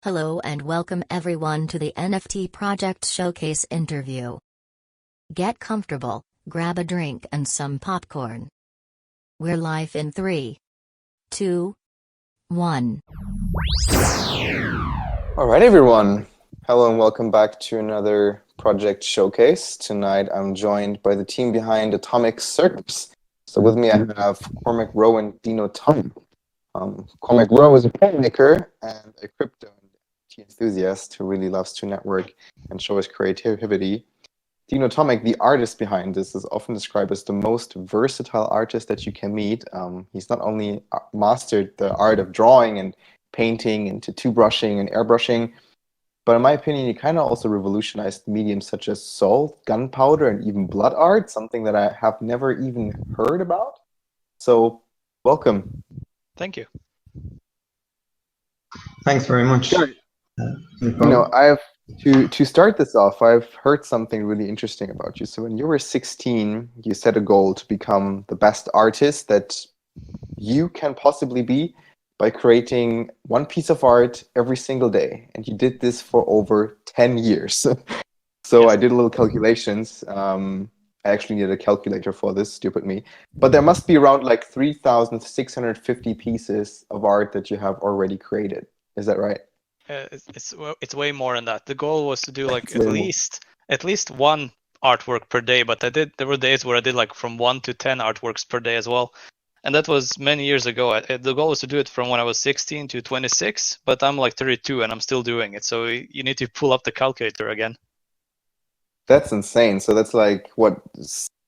Hello and welcome everyone to the NFT Project Showcase interview. Get comfortable, grab a drink and some popcorn. We're live in 3, 2, 1. All right, everyone. Hello and welcome back to another Project Showcase. Tonight I'm joined by the team behind Atomic Circus. So with me I have Cormic Rowe and Dino Tomic. Cormic Rowe is a filmmaker and a crypto enthusiast who really loves to network and show his creativity. Dino Tomic, the artist behind this, is often described as the most versatile artist that you can meet. He's not only mastered the art of drawing and painting and tattoo brushing and airbrushing, but in my opinion, he kind of also revolutionized mediums such as salt, gunpowder, and even blood art, something that I have never even heard about. So, welcome. Thank you. Thanks very much. I've to start this off, I've heard something really interesting about you. So when you were 16, you set a goal to become the best artist that you can possibly be by creating one piece of art every single day. And you did this for over 10 years. So Yes. I did a little calculations. I actually needed a calculator for this, stupid me. But there must be around like 3,650 pieces of art that you have already created. Is that right? It's way more than that. The goal was to do like It's way more. at least one artwork per day, but there were days where I did like from 1 to 10 artworks per day as well. And that was many years ago. The goal was to do it from when I was 16 to 26, but I'm like 32 and I'm still doing it. So you need to pull up the calculator again. That's insane. So that's like what,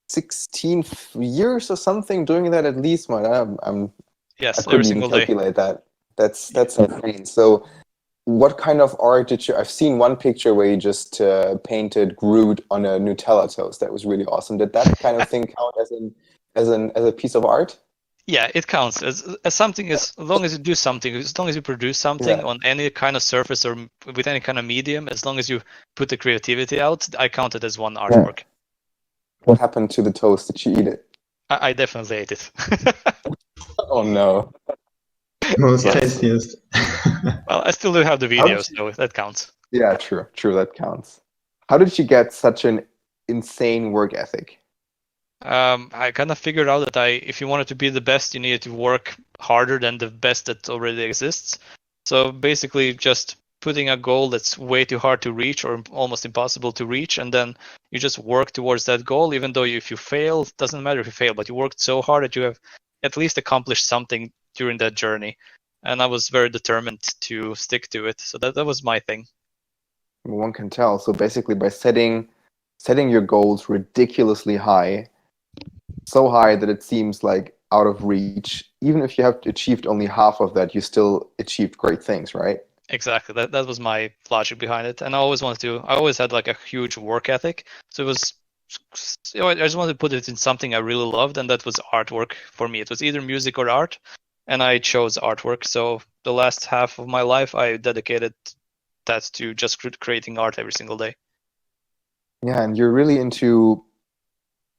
16 years or something doing that at least. I Yes, couldn't every even single day. calculate that. That's insane. So what kind of art did you? I've seen one picture where you just painted Groot on a Nutella toast. That was really awesome. Did that kind of thing count as a piece of art? Yeah, it counts as something. As long as you do something, as long as you produce something Yeah. on any kind of surface or with any kind of medium, as long as you put the creativity out, I count it as one artwork. What happened to the toast? Did you eat it? I definitely ate it. Oh no. Most Yes. tastiest. Well, I still do have the How did videos, so that counts. Yeah, true. That counts. How did you get such an insane work ethic? I kind of figured out that if you wanted to be the best, you needed to work harder than the best that already exists. So basically, just putting a goal that's way too hard to reach or almost impossible to reach, and then you just work towards that goal. Even though if you fail, it doesn't matter if you fail, but you worked so hard that you have at least accomplished something during that journey. And I was very determined to stick to it. So that was my thing. One can tell. So basically, by setting your goals ridiculously high, so high that it seems like out of reach, even if you have achieved only half of that, you still achieved great things, right? Exactly. That was my logic behind it. And I always had like a huge work ethic. So it was, I just wanted to put it in something I really loved, and that was artwork for me. It was either music or art, and I chose artwork. So the last half of my life, I dedicated that to just creating art every single day. Yeah, and you're really into,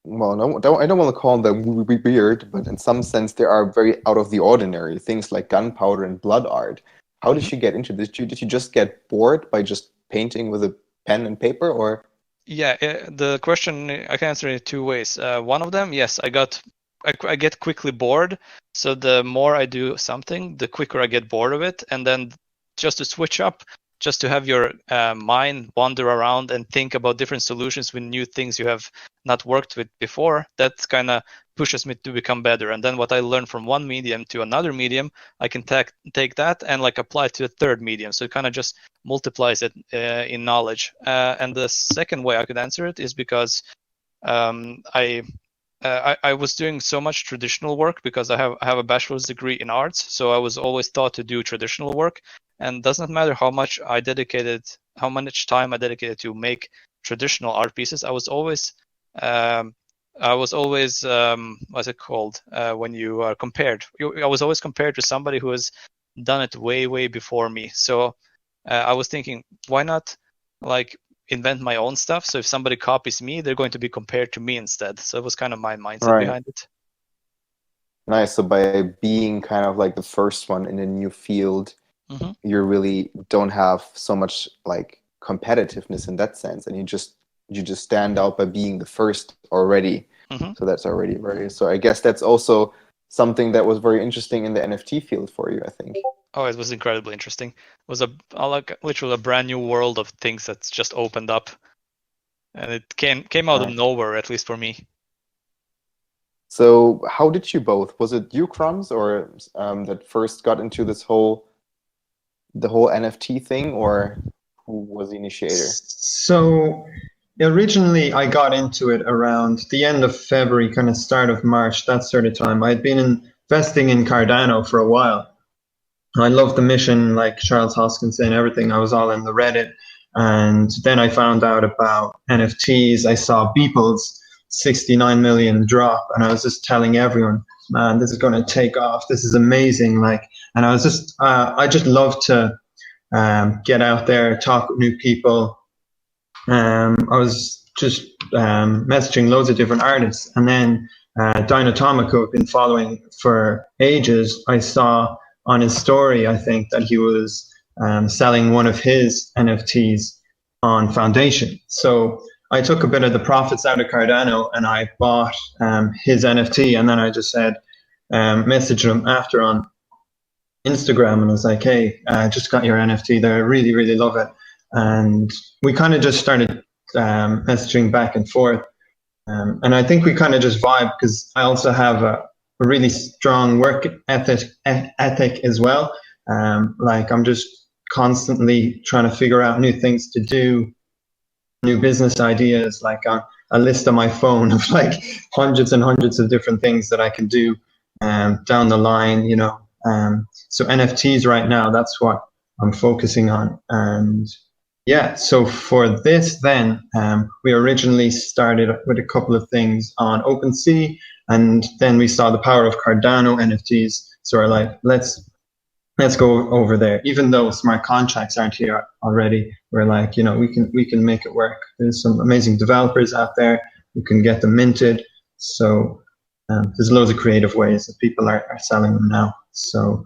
well, no, I don't want to call them weird, but in some sense, they are very out of the ordinary. Things like gunpowder and blood art. How did you get into this? Did you just get bored by just painting with a pen and paper, or? Yeah, the question I can answer it two ways. One of them, yes, I get quickly bored. So the more I do something, the quicker I get bored of it. And then just to switch up, just to have your mind wander around and think about different solutions with new things you have not worked with before, that kind of pushes me to become better. And then what I learn from one medium to another medium, I can take that and like apply it to a third medium. So it kind of just multiplies it in knowledge. And the second way I could answer it is because I was doing so much traditional work because I have a bachelor's degree in arts, so I was always taught to do traditional work, and doesn't matter how much time I dedicated to make traditional art pieces. What's it called when you are compared? I was always compared to somebody who has done it way before me. So I was thinking, why not like invent my own stuff? So if somebody copies me, they're going to be compared to me instead. So it was kind of my mindset behind it. Nice. So by being kind of like the first one in a new field, you really don't have so much like competitiveness in that sense, and you just stand out by being the first already. So that's already very. So I guess that's also something that was very interesting in the NFT field for you, I think. Oh, it was incredibly interesting. It was like literally a brand new world of things that's just opened up, and it came out of nowhere, at least for me. So how did you both? Was it you, Crumbs, or that first got into the whole NFT thing, or who was the initiator? So originally I got into it around the end of February, kind of start of March, that sort of time. I'd been investing in Cardano for a while. I loved the mission, like Charles Hoskinson and everything. I was all in the Reddit. And then I found out about NFTs. I saw Beeple's 69 million drop, and I was just telling everyone, man, this is going to take off. This is amazing. And I just love to get out there, talk with new people. I was just messaging loads of different artists. And then Dino Tomic, who I've been following for ages, I saw on his story, I think, that he was selling one of his NFTs on Foundation. So I took a bit of the profits out of Cardano and I bought his NFT, and then I just said, messaged him after on Instagram, and I was like, hey, I just got your NFT there. I really, really love it. And we kind of just started messaging back and forth. And I think we kind of just vibe, because I also have a really strong work ethic as well. Like I'm just constantly trying to figure out new things to do, new business ideas, like a list on my phone of like hundreds and hundreds of different things that I can do down the line, you know. So NFTs right now, that's what I'm focusing on. And yeah, so for this then, we originally started with a couple of things on OpenSea, and then we saw the power of Cardano NFTs. So we're like, let's go over there. Even though smart contracts aren't here already, we're like, you know, we can make it work. There's some amazing developers out there. We can get them minted. So there's loads of creative ways that people are selling them now. So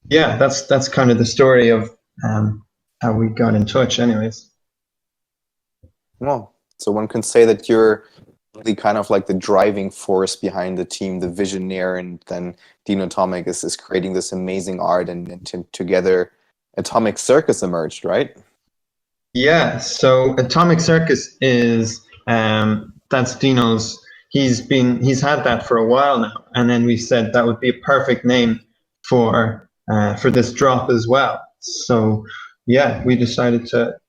yeah, that's kind of the story of how we got in touch anyways. Well, so one can say that you're really kind of like the driving force behind the team, the visionary, and then Dino Tomic is creating this amazing art, and together Atomic Circus emerged, right? Yeah, so Atomic Circus is that's Dino's. He's had that for a while now, and then we said that would be a perfect name for this drop as well. So yeah, we decided to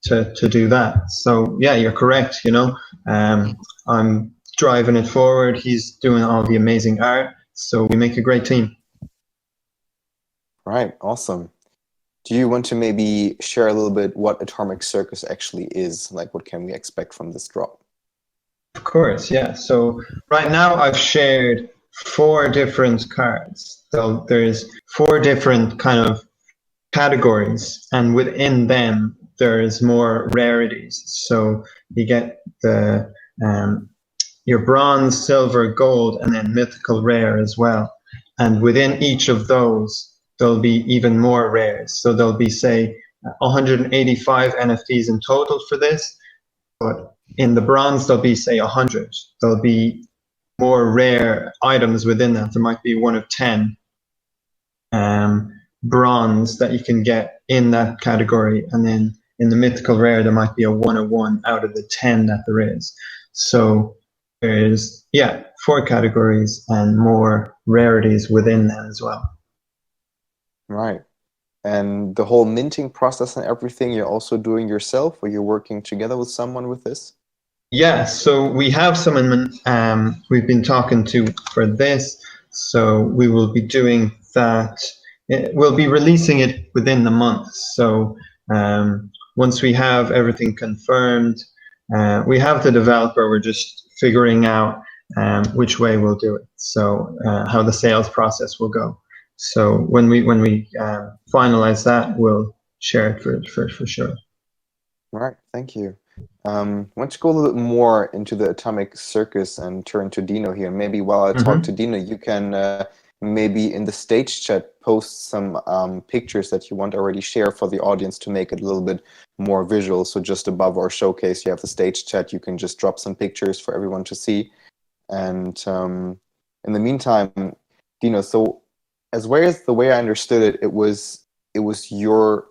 do that. So yeah, you're correct. You know, I'm driving it forward. He's doing all the amazing art. So we make a great team. Right, awesome. Do you want to maybe share a little bit what Atomic Circus actually is? Like, what can we expect from this drop? Of course, yeah. So right now I've shared 4 different cards. So there's 4 different kind of categories, and within them there's more rarities. So you get the your bronze, silver, gold, and then mythical rare as well. And within each of those, there'll be even more rares. So there'll be, say, 185 NFTs in total for this, but in the bronze there'll be, say, 100. There'll be more rare items within that. There might be 1 of 10 bronze that you can get in that category, and then in the mythical rare there might be a 1 of 1 out of the 10 that there is. So there's 4 categories and more rarities within that as well. Right. And the whole minting process and everything you're also doing yourself, or you're working together with someone with this? Yeah, so we have someone we've been talking to for this. So we will be doing that. We'll be releasing it within the month. So once we have everything confirmed, we have the developer. We're just figuring out which way we'll do it. So how the sales process will go. So when we finalize that, we'll share it for sure. All right, thank you. Why don't you go a little bit more into the Atomic Circus and turn to Dino here? Maybe while I talk to Dino, you can maybe in the stage chat post some pictures that you want to already share for the audience to make it a little bit more visual. So just above our showcase, you have the stage chat. You can just drop some pictures for everyone to see. And in the meantime, Dino, so as well as the way I understood it, it was your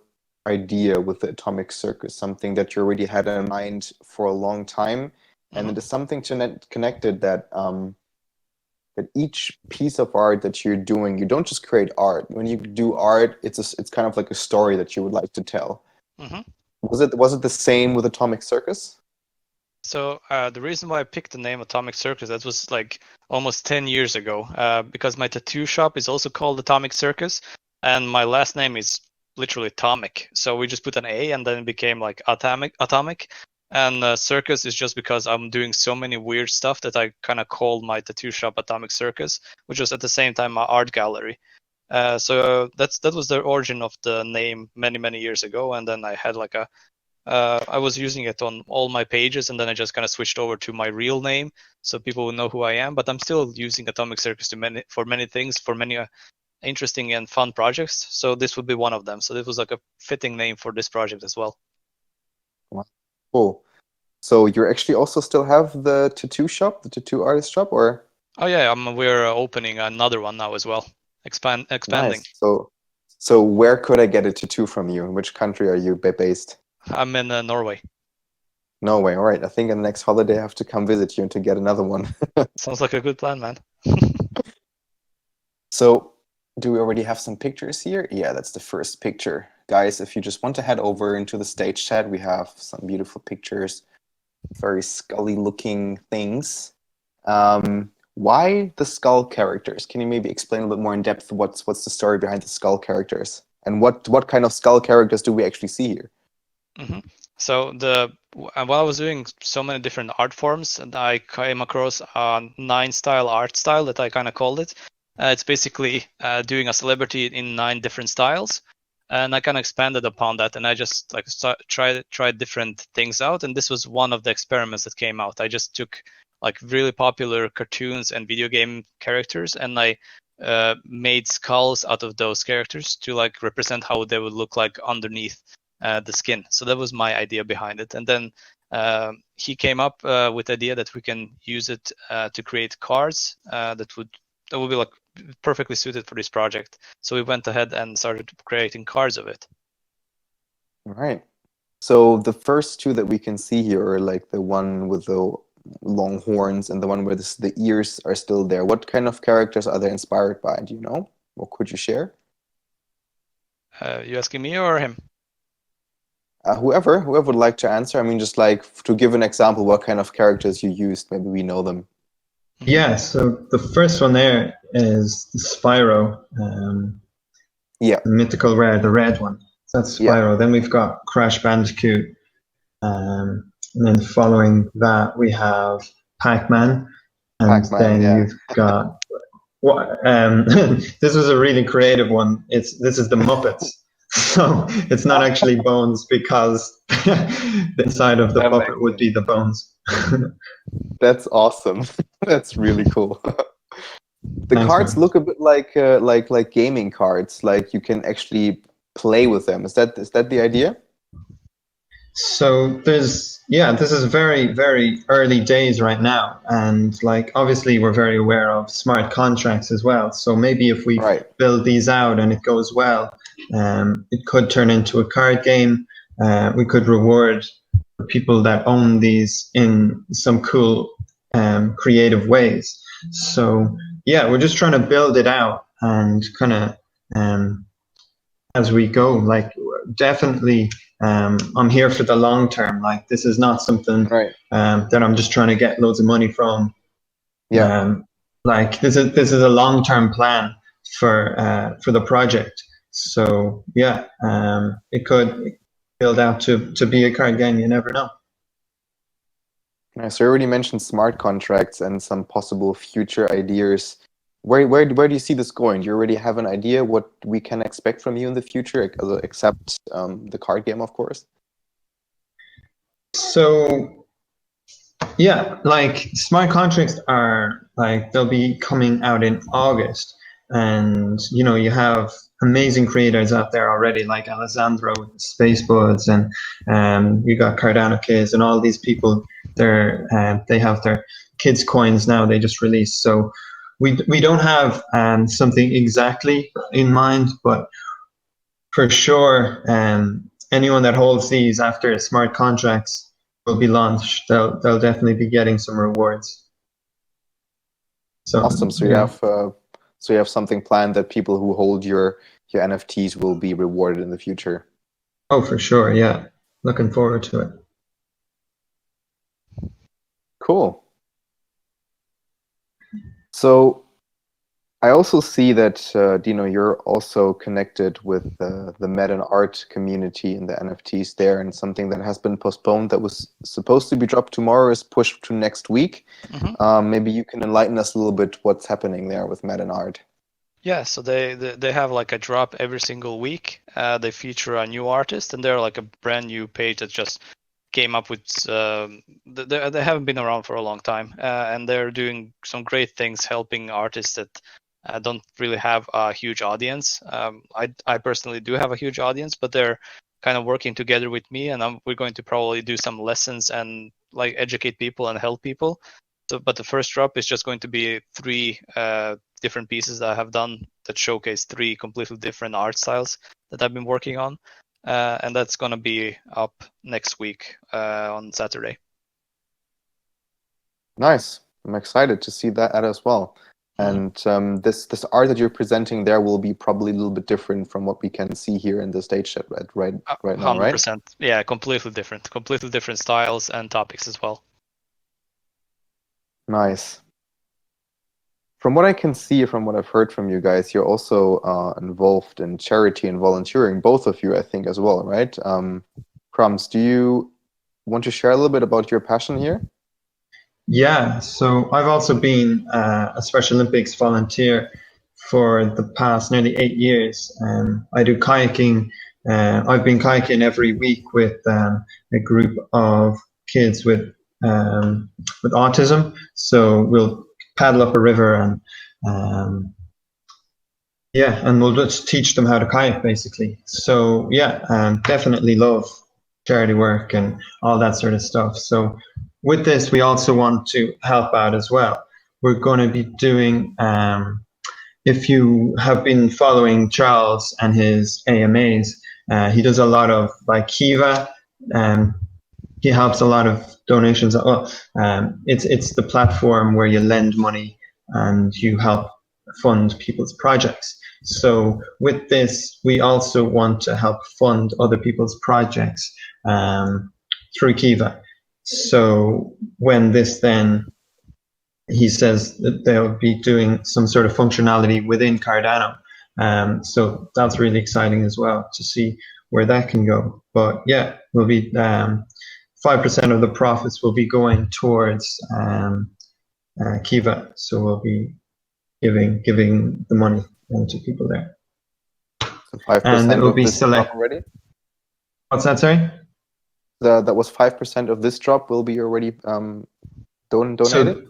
idea with the Atomic Circus, something that you already had in mind for a long time, and it is something connected that that each piece of art that you're doing, you don't just create art. When you do art, it's kind of like a story that you would like to tell. Was it the same with Atomic Circus? So the reason why I picked the name Atomic Circus, that was like almost 10 years ago, because my tattoo shop is also called Atomic Circus, and my last name is literally Tomic. So we just put an A, and then it became like Atomic. And Circus is just because I'm doing so many weird stuff that I kind of called my tattoo shop Atomic Circus, which was at the same time my art gallery. So that was the origin of the name many years ago, and then I had like I was using it on all my pages, and then I just kind of switched over to my real name so people will know who I am. But I'm still using Atomic Circus for many things, for many interesting and fun projects. So this would be one of them. So this was like a fitting name for this project as well. Cool. So you actually also still have the tattoo shop, the tattoo artist shop, or? Oh yeah, we're opening another one now as well. Expanding. Nice. So where could I get a tattoo from you? In which country are you based? I'm in Norway. Norway. All right. I think in the next holiday I have to come visit you and to get another one. Sounds like a good plan, man. So do we already have some pictures here? Yeah, that's the first picture. Guys, if you just want to head over into the stage chat, we have some beautiful pictures, very scully looking things. Why the skull characters? Can you maybe explain a bit more in depth what's the story behind the skull characters? And what kind of skull characters do we actually see here? So while I was doing so many different art forms, and I came across a 9-style art style that I kind of called it. It's basically doing a celebrity in 9 different styles, and I kind of expanded upon that, and I just like tried different things out, and this was one of the experiments that came out. I just took like really popular cartoons and video game characters, and I made skulls out of those characters to like represent how they would look like underneath the skin. So that was my idea behind it. And then he came up with the idea that we can use it to create cards that would be like perfectly suited for this project. So we went ahead and started creating cards of it. All right. So the first two that we can see here are like the one with the long horns and the one where the ears are still there. What kind of characters are they inspired by? Do you know? What could you share? You asking me or him? Whoever would like to answer. I mean, just like to give an example, what kind of characters you used. Maybe we know them. Yeah, so the first one there is Spyro. Yeah. The mythical rare, the red one. So that's Spyro. Yeah. Then we've got Crash Bandicoot. And then following that, we have Pac-Man. And then you've got... this was a really creative one. This is the Muppets. So it's not actually bones because the inside of the puppet would be the bones. That's awesome. That's really cool. Thanks, cards man. look a bit like gaming cards. Like you can actually play with them. Is that the idea? So this is very early days right now, and like obviously we're very aware of smart contracts as well. So maybe if we build these out and it goes well, it could turn into a card game. We could reward people that own these in some cool, creative ways. So yeah, we're just trying to build it out and kind of as we go. Like definitely. I'm here for the long term. Like this is not something that I'm just trying to get loads of money from. Yeah. Like this is a long term plan for the project. So yeah, it could build out to be a card game. You never know. So you already mentioned smart contracts and some possible future ideas. Where do you see this going? Do you already have an idea what we can expect from you in the future, except the card game, of course? So, yeah, like smart contracts are like they'll be coming out in August, And you have amazing creators out there already, like Alessandro with Space Buds, and you got Cardano Kids, and all these people. They have their kids coins now. They just released. So we don't have something exactly in mind, but for sure, anyone that holds these after smart contracts will be launched. They'll definitely be getting some rewards. So awesome. So you have something planned that people who hold your NFTs will be rewarded in the future. Oh, for sure. Yeah. Looking forward to it. Cool. So I also see that, Dino, you're also connected with the Madden Art community and the NFTs there, and something that has been postponed that was supposed to be dropped tomorrow is pushed to next week. Maybe you can enlighten us a little bit what's happening there with Madden Art. Yeah, so they have like a drop every single week. They feature a new artist, and they're like a brand new page that just came up with. They haven't been around for a long time, and they're doing some great things, helping artists that don't really have a huge audience. I personally do have a huge audience, but they're kind of working together with me, and we're going to probably do some lessons and like educate people and help people. So, but the first drop is just going to be 3 different pieces that I have done that showcase 3 completely different art styles that I've been working on, and that's going to be up next week on Saturday. Nice. I'm excited to see that as well. And this art that you're presenting there will be probably a little bit different from what we can see here in the stage chat right now, right? 100%. Yeah, completely different styles and topics as well. Nice. From what I can see, from what I've heard from you guys, you're also involved in charity and volunteering, both of you, I think, as well, right? Crumbs, do you want to share a little bit about your passion here? Yeah, so I've also been a Special Olympics volunteer for the past nearly 8 years. I do kayaking. I've been kayaking every week with a group of kids with autism. So we'll paddle up a river and and we'll just teach them how to kayak, basically. So definitely love charity work and all that sort of stuff. So with this, we also want to help out as well. We're going to be doing, if you have been following Charles and his AMAs, he does a lot of like Kiva. He helps a lot of donations. It's the platform where you lend money and you help fund people's projects. So with this, we also want to help fund other people's projects through Kiva. So when this then, he says that they'll be doing some sort of functionality within Cardano. So that's really exciting as well to see where that can go. But yeah, we'll be 5% of the profits will be going towards Kiva. So we'll be giving the money to people there. So 5% and it will be select already? What's that, sorry? That was 5% of this drop will be already donated? So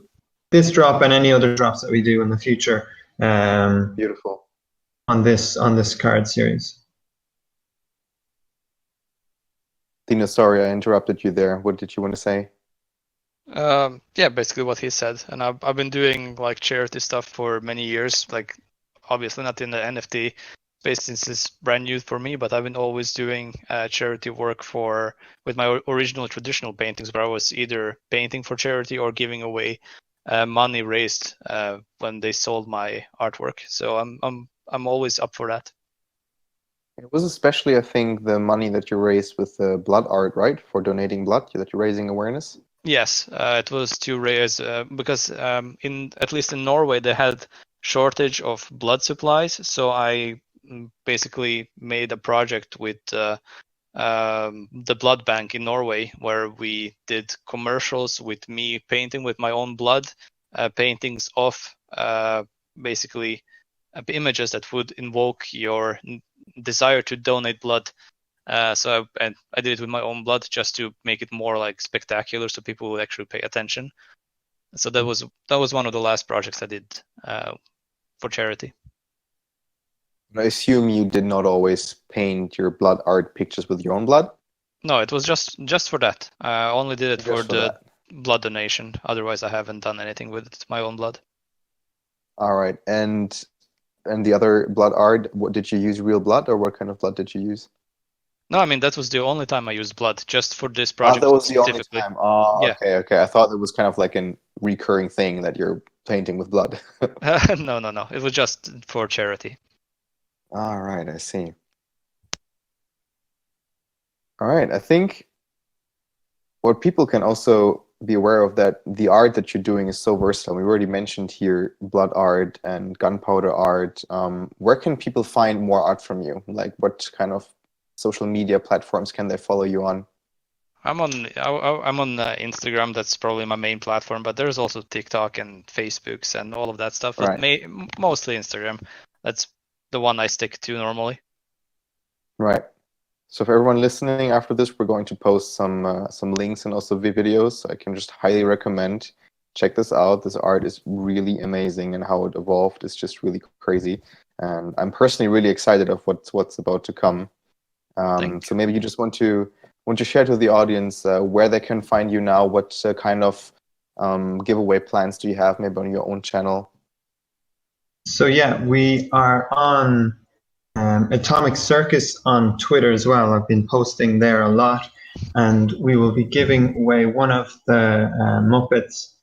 this drop and any other drops that we do in the future. Beautiful. On this card series. Dino, sorry, I interrupted you there. What did you want to say? Yeah, basically what he said. And I've been doing like charity stuff for many years. Like obviously not in the NFT space since it's brand new for me, but I've been always doing charity work with my original traditional paintings, where I was either painting for charity or giving away money raised when they sold my artwork. So I'm always up for that. It was especially, I think, the money that you raised with the blood art, right? For donating blood, that you're raising awareness. Yes, it was to raise because at least in Norway they had shortage of blood supplies. So I basically made a project with the blood bank in Norway, where we did commercials with me painting with my own blood, paintings of basically images that would invoke your desire to donate blood. So I did it with my own blood just to make it more like spectacular, so people would actually pay attention. So that was one of the last projects I did for charity. I assume you did not always paint your blood art pictures with your own blood? No, it was just for that. I only did it for Just for the that. blood donation. Otherwise, I haven't done anything with my own blood. All right. And the other blood art, what did you use, real blood, or what kind of blood did you use? No, I mean that was the only time I used blood, just for this Oh, project that was the only specifically. time. Oh, Yeah. okay. I thought it was kind of like a recurring thing that you're painting with blood. No. It was just for charity. All right, I see. All right, I think what people can also be aware of, that the art that you're doing is so versatile. We already mentioned here blood art and gunpowder art. Where can people find more art from you? Like, what kind of social media platforms can they follow you on? I'm on Instagram. That's probably my main platform, but there's also TikTok and Facebooks and all of that stuff. But Right. mostly Instagram. That's the one I stick to normally. Right. So for everyone listening, after this, we're going to post some links and also videos. I can just highly recommend, check this out. This art is really amazing, and how it evolved is just really crazy. And I'm personally really excited of what's about to come. So maybe you just want to share to the audience where they can find you now. What kind of giveaway plans do you have, maybe on your own channel? So yeah, we are on Atomic Circus on Twitter as well. I've been posting there a lot, and we will be giving away one of the Muppets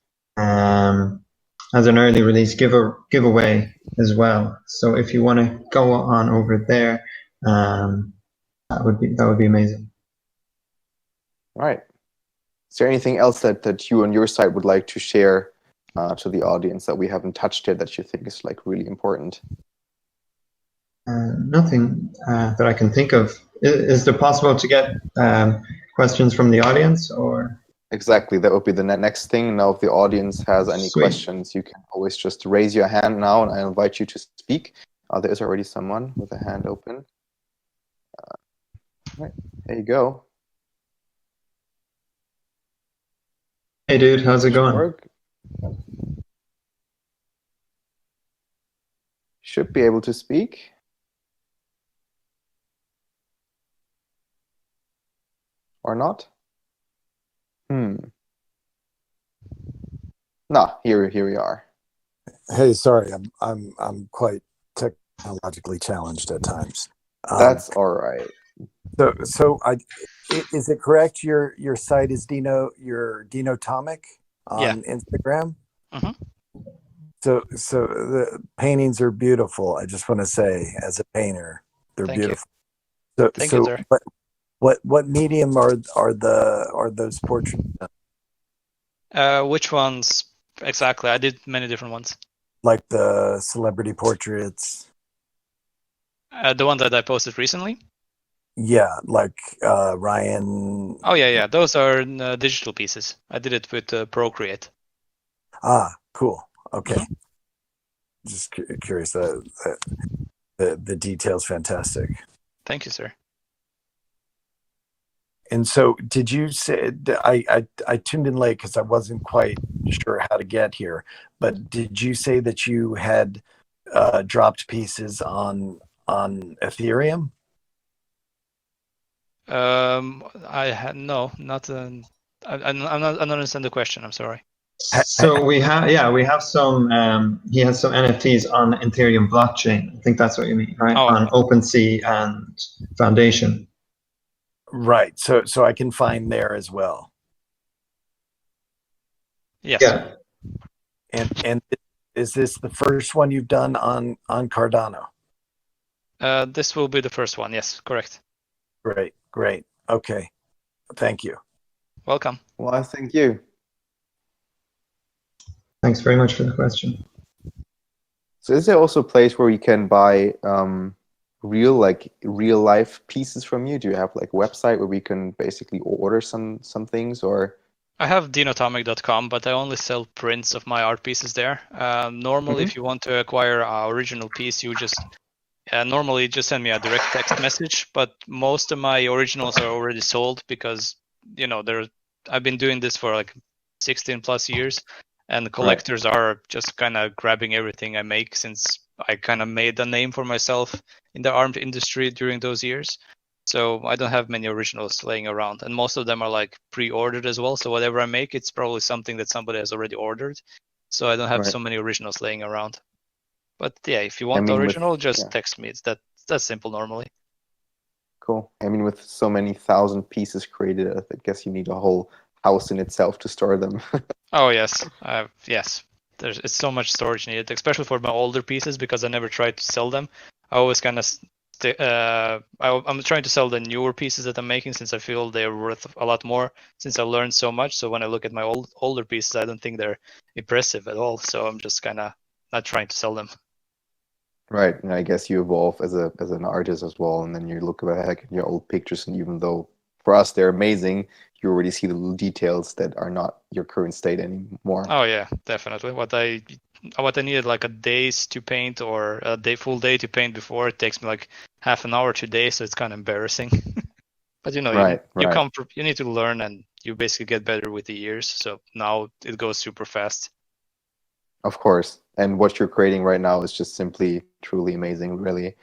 as an early release giveaway as well. So if you want to go on over there, that would be amazing. All right. Is there anything else that you on your side would like to share to the audience that we haven't touched here that you think is like really important? Nothing that I can think of. Is it possible to get questions from the audience, or? Exactly, that would be the next thing. Now, if the audience has any Sweet. questions, you can always just raise your hand now, and I invite you to speak. There is already someone with a hand open. Right, there you go. Hey, dude, how's it going? Should be able to speak. Or not? No, here we are. Hey, sorry, I'm quite technologically challenged at times. That's all right. So is it correct? Your site is Dino Tomic on Instagram. Mm-hmm. So the paintings are beautiful. I just want to say, as a painter, they're beautiful. You. Thank you, sir. What medium are those portraits? Which ones exactly? I did many different ones. Like the celebrity portraits. The one that I posted recently. Yeah, like Ryan. Oh yeah. Those are digital pieces. I did it with Procreate. Ah, cool. Okay. Mm-hmm. Just curious. The details fantastic. Thank you, sir. And so, did you say? I tuned in late because I wasn't quite sure how to get here. But did you say that you had dropped pieces on Ethereum? I had not. I don't understand the question. I'm sorry. So we have some. He has some NFTs on Ethereum blockchain. I think that's what you mean, right? On OpenSea and Foundation. Right. So I can find there as well. Yes. Yeah. And is this the first one you've done on Cardano? This will be the first one. Yes, correct. Great. Okay. Thank you. Welcome. Well, thank you. Thanks very much for the question. So is there also a place where you can buy real life pieces from you? Do you have like a website where we can basically order some things, or? I have dinotomic.com, but I only sell prints of my art pieces there. Normally, if you want to acquire our original piece, you just normally just send me a direct text message. But most of my originals are already sold because I've been doing this for like 16 plus years, and the collectors are just kind of grabbing everything I make since I kind of made a name for myself in the art industry during those years. So I don't have many originals laying around, and most of them are like pre-ordered as well. So whatever I make, it's probably something that somebody has already ordered. So I don't have so many originals laying around. But yeah, if you want the original, just text me. It's that simple normally. Cool. I mean, with so many thousand pieces created, I guess you need a whole house in itself to store them. Oh yes, yes. It's so much storage needed, especially for my older pieces, because I never tried to sell them. I always kind of I'm trying to sell the newer pieces that I'm making, since I feel they're worth a lot more, since I learned so much. So when I look at my older pieces, I don't think they're impressive at all. So I'm just kind of not trying to sell them. Right, and I guess you evolve as an artist as well, and then you look back at your old pictures, and even though for us they're amazing, you already see the little details that are not your current state anymore. Oh yeah, definitely. What I needed like a days to paint, or a full day to paint before, it takes me like half an hour today, so it's kind of embarrassing. But you need to learn, and you basically get better with the years. So now it goes super fast. Of course. And what you're creating right now is just simply truly amazing, really.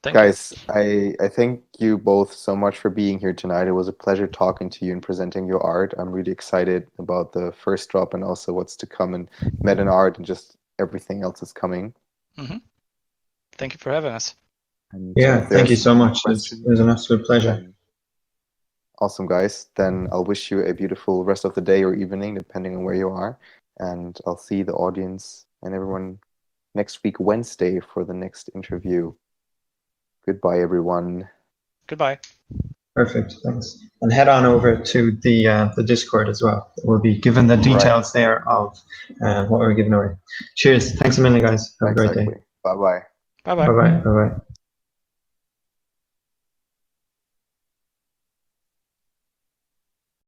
Thank Guys, you. I thank you both so much for being here tonight. It was a pleasure talking to you and presenting your art. I'm really excited about the first drop and also what's to come in Madden Art and just everything else that's coming. Mm-hmm. Thank you for having us. And thank you so much. It was an absolute pleasure. Awesome, guys. Then I'll wish you a beautiful rest of the day or evening, depending on where you are. And I'll see the audience and everyone next week, Wednesday, for the next interview. Goodbye, everyone. Goodbye. Perfect, thanks. And head on over to the Discord as well. We'll be given the details there of what we're giving away. Cheers. Thanks a million, guys. Have a great day. Bye-bye. Bye-bye. Bye-bye. Bye-bye.